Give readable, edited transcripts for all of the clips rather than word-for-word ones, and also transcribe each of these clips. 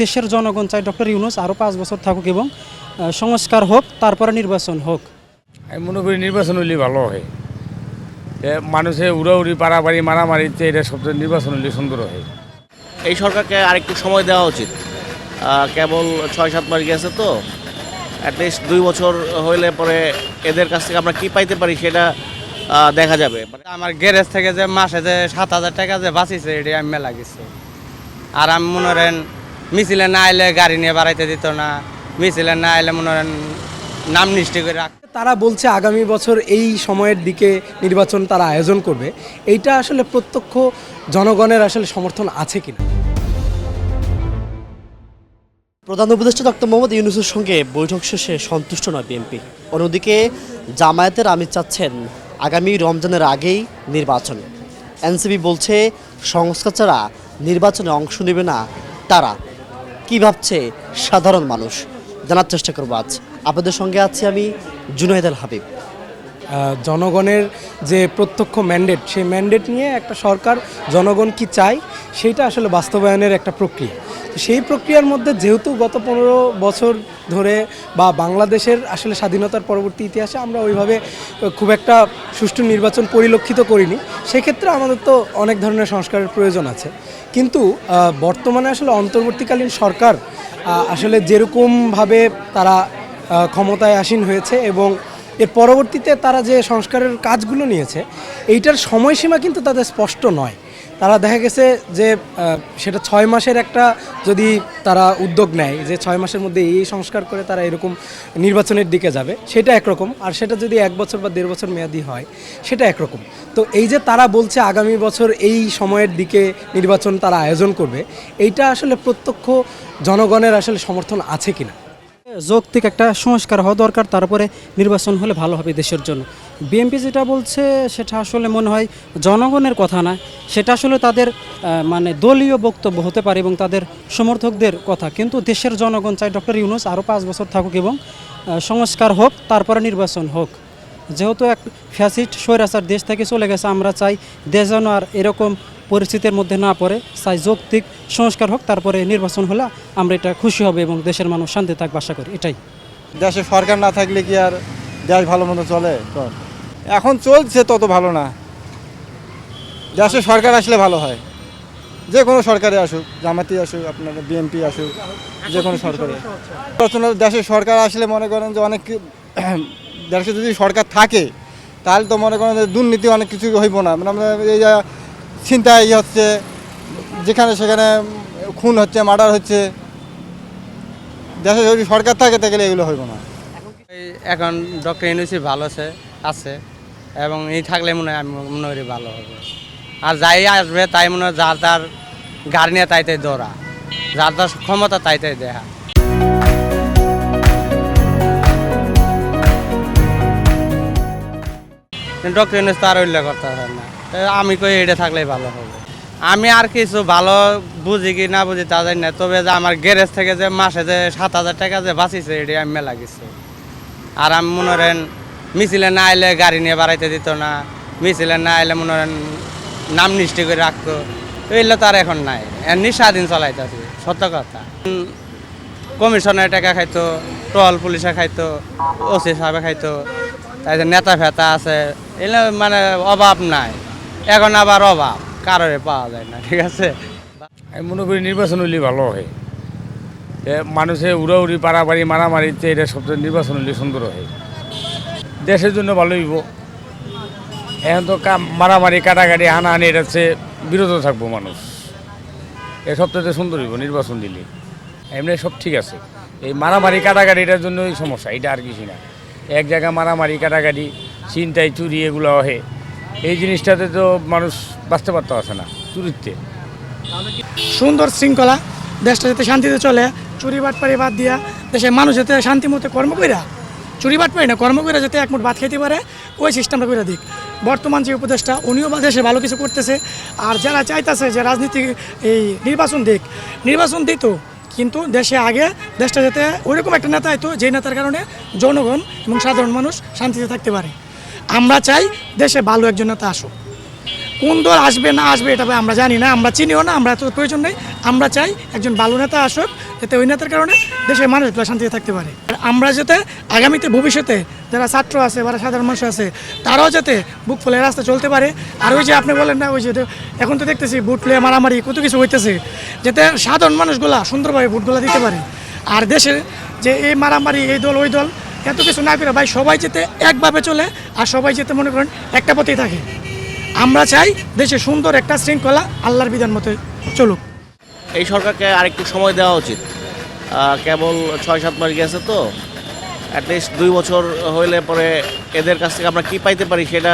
দেশের জনগণ চাই ডক্টর ইউনূস আরও 5 বছর থাকুক এবং সংস্কার হোক, তারপরে নির্বাচন হোক। আমি মনে করি নির্বাচন হলে ভালো হয়। মানুষে উড়াউড়ি পাড়াবাড়ি মারামারিতে এটা সবচেয়ে নির্বাচন হলে সুন্দর হয়। এই সরকারকে আরেকটু সময় দেওয়া উচিত। কেবল 6-7 মাস গেছে তো, অ্যাটলিস্ট 2 বছর হইলে পরে এদের কাছ থেকে আমরা কি পাইতে পারি সেটা দেখা যাবে। আমার গ্যারেজ থেকে যে মাসে যে 7,000 টাকা যে বাঁচিছে এটা আমি মেলা গেছি। আর আমি মনে করেন মিছিলে না আইলে গাড়ি নিয়ে বাড়াইতে দিত না, মিছিলে না আইলে মনে করেন নাম নিষ্ঠি করে রাখ। তারা বলছে আগামী বছর এই সময়ের দিকে নির্বাচন তারা আয়োজন করবে। এইটা আসলে প্রত্যক্ষ জনগণের আসলে সমর্থন আছে কিনা? প্রধান উপদেষ্টা ডক্টর মোহাম্মদ ইউনূসের সঙ্গে বৈঠক শেষে সন্তুষ্ট নয় বিএনপি। অন্যদিকে জামায়াতের আমির চাচ্ছেন আগামী রমজানের আগেই নির্বাচন। এনসিপি বলছে সংস্কার ছাড়া নির্বাচনে অংশ নেবে না তারা। কী ভাবছে সাধারণ মানুষ জানার চেষ্টা করবো আজ। আপনাদের সঙ্গে আছি আমি জুনায়েদ আল হাবিব। জনগণের যে প্রত্যক্ষ ম্যান্ডেট, সেই ম্যান্ডেট নিয়ে একটা সরকার জনগণ কি চায় সেইটা আসলে বাস্তবায়নের একটা প্রক্রিয়া। সেই প্রক্রিয়ার মধ্যে যেহেতু গত 15 বছর ধরে বা বাংলাদেশের আসলে স্বাধীনতার পরবর্তী ইতিহাসে আমরা ওইভাবে খুব একটা সুষ্ঠু নির্বাচন পরিলক্ষিত করিনি, সেক্ষেত্রে আমাদের তো অনেক ধরনের সংস্কারের প্রয়োজন আছে। কিন্তু বর্তমানে আসলে অন্তর্বর্তীকালীন সরকার আসলে যেরকমভাবে তারা ক্ষমতায় আসীন হয়েছে এবং এর পরবর্তীতে তারা যে সংস্কারের কাজগুলো নিয়েছে, এইটার সময়সীমা কিন্তু তাদের স্পষ্ট নয়। তারা দেখা গেছে যে সেটা 6 মাসের একটা যদি তারা উদ্যোগ নেয় যে 6 মাসের মধ্যে এই সংস্কার করে তারা এরকম নির্বাচনের দিকে যাবে, সেটা একরকম। আর সেটা যদি 1 বছর বা 1.5 বছর মেয়াদি হয়, সেটা একরকম। তো এই যে তারা বলছে আগামী বছর এই সময়ের দিকে নির্বাচন তারা আয়োজন করবে, এইটা আসলে প্রত্যক্ষ জনগণের আসলে সমর্থন আছে কিনা? যৌক্তিক একটা সংস্কার হওয়া দরকার, তারপরে নির্বাচন হলে ভালো হবে দেশের জন্য। বিএনপি যেটা বলছে সেটা আসলে মনে হয় জনগণের কথা না, সেটা আসলে তাদের মানে দলীয় বক্তব্য হতে পারে এবং তাদের সমর্থকদের কথা। কিন্তু দেশের জনগণ চাই ডক্টর ইউনূস আরও 5 বছর থাকুক এবং সংস্কার হোক, তারপরে নির্বাচন হোক। যেহেতু এক ফ্যাসিস্ট স্বৈরাচার দেশ থেকে চলে গেছে, আমরা চাই দেশ যেন আর এরকম পরিস্থিতির মধ্যে না পড়ে। চাই যৌক্তিক সংস্কার হোক, তারপরে নির্বাচন হলে আমরা এটা খুশি হবে এবং দেশের মানুষ শান্তি থাকবে আশা করি। এটাই। দেশে সরকার না থাকলে কি আর দেশ ভালো মতো চলে? এখন চলছে তত ভালো না। দেশে সরকার আসলে ভালো হয়, যে কোনো সরকারে আসুক, জামাতি আসুক, আপনার বিএনপি আসুক, যে কোনো সরকারে। দেশে সরকার আসলে মনে করেন যে অনেক দেশে যদি সরকার থাকে তাহলে তো মনে করেন যে দুর্নীতি অনেক কিছু হইব না। মানে এই যে ছিনতাই হচ্ছে, যেখানে সেখানে খুন হচ্ছে, মার্ডার হচ্ছে, দেশে যদি সরকার থাকে তাহলে এগুলো হইব না। এখন ডক্টর ইউনূসই ভালো আছে এবং এই থাকলে মনে হয় আমি মনে করি ভালো হবে। আর যাই আসবে তাই মনে হয় যার তার গাড়ি নিয়ে তাই দৌড়া, যার তার ক্ষমতা তাই দেখা। ডক্টর ইউনূস তো আর উল্লেখ করতে পারেন না, আমি কই এটা থাকলেই ভালো হবে। আমি আর কিছু ভালো বুঝি কি না বুঝি তা জানি না, তবে যে আমার গ্যারেজ থেকে যে মাসে যে 7,000 টাকা যে বাঁচিছে এটা আমি মেলা গেছি। আর আমি মনে করেন মিছিলে না আইলে গাড়ি নিয়ে বাড়াইতে দিত না, মিছিলে না আইলে মনে করেন নাম নিষ্ঠি করে রাখতো। এগুলো তো আর এখন নাই, এমনি স্বাধীন চলাইতেছি, সত্য কথা। কমিশনের টাকা খাইতো, টহল পুলিশে খাইতো, ওসি সাহেবে খাইতো, তাই নেতা ফেতা আছে, এগুলো মানে অভাব নাই। এখন আবার অভাব কারোরে পাওয়া যায় না, ঠিক আছে। আমি মনে করি নির্বাচন হলে ভালো হয়। মানুষে উড়াউড়ি পাড়াবাড়ি মারামারিতে এটা সবচেয়ে নির্বাচন হলে সুন্দর হয়, দেশের জন্য ভালো হইব। এখন তো মারামারি কাটাকাটি হানাহানি এটা হচ্ছে বিরত থাকবো মানুষ, এ সবচেয়ে সুন্দর হইব নির্বাচন দিলে। এমনি সব ঠিক আছে, এই মারামারি কাটাকাটি এটার জন্যই সমস্যা, এটা আর কিছু না। এক জায়গায় মারামারি কাটাকাটি ছিনতাই চুরি এগুলো হয়, এই জিনিসটাতে তো মানুষ বাঁচতে পারতে আছে না চুরিতে। সুন্দর শৃঙ্খলা, দেশটা যাতে শান্তিতে চলে, চুরি বাটপাড়ি বাদ দিয়া দেশের মানুষ যাতে শান্তি মতো কর্ম কইরা, চুরি বাটপাড়ি না কর্ম কইরা যাতে একমুঠ ভাত খেতে পারে, ওই সিস্টেমটা করে দিক। বর্তমান যে উপদেষ্টা উনিও বা দেশে ভালো কিছু করতেছে। আর যারা চাইতেছে যে রাজনীতি এই নির্বাচন দিত, কিন্তু দেশে আগে দেশটা যাতে ওইরকম একটা নেতা আইতো যে নেতার কারণে জনগণ এবং সাধারণ মানুষ শান্তিতে থাকতে পারে। আমরা চাই দেশে ভালো একজন নেতা আসুক। কোন দল আসবে না আসবে এটা আমরা জানি না, আমরা চিনিও না, আমরা তো প্রয়োজন নেই। আমরা চাই একজন ভালো নেতা আসুক, যাতে ওই নেতার কারণে দেশের মানুষগুলো শান্তিতে থাকতে পারে। আর আমরা যাতে আগামীতে ভবিষ্যতে যারা ছাত্র আছে বা সাধারণ মানুষ আছে তারাও যাতে বুক ফুলে রাস্তা চলতে পারে। আর ওই যে আপনি বলেন না, ওই যে এখন তো দেখতেছি বুট ফুলে মারামারি কত কিছু হইতেছে, যাতে সাধারণ মানুষগুলা সুন্দরভাবে ভোটগুলো দিতে পারে। আর দেশে যে এই মারামারি, এই দল ওই দল এত কিছু না করে ভাই সবাই যাতে একভাবে চলে, আর সবাই যাতে মনে করেন একটা পথেই থাকে। আমরা চাই দেশে সুন্দর একটা শৃঙ্খলা আল্লাহর বিধান মতো চলুক। এই সরকারকে আরেকটু সময় দেওয়া উচিত। কেবল 6-7 মাস গেছে তো, অ্যাটলিস্ট 2 বছর হইলে পরে এদের কাছ থেকে আমরা কি পাইতে পারি সেটা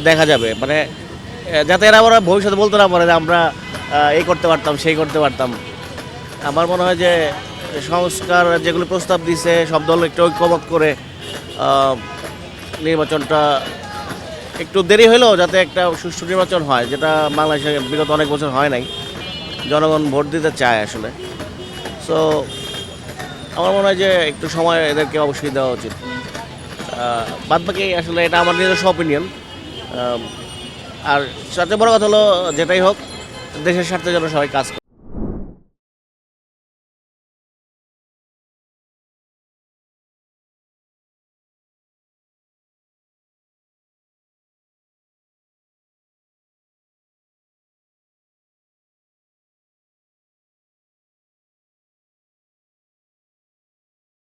দেখা যাবে। মানে যাতে এরা ওরা ভবিষ্যতে বলতে না পারে যে আমরা এই করতে পারতাম সেই করতে পারতাম। আমার মনে হয় যে সংস্কার যেগুলো প্রস্তাব দিছে সব দল একটু ঐক্যমত করে নির্বাচনটা একটু দেরি হলেও যাতে একটা সুষ্ঠু নির্বাচন হয়, যেটা বাংলাদেশে বিগত অনেক বছর হয় নাই। জনগণ ভোট দিতে চায় আসলে। সো আমার মনে হয় যে একটু সময় এদেরকে অবশ্যই দেওয়া উচিত। বাদবাকি আসলে এটা আমার নিজস্ব অপিনিয়ন। আর সবচেয়ে বড় কথা হলো যেটাই হোক দেশের স্বার্থে যেন সবাই কাজ করে।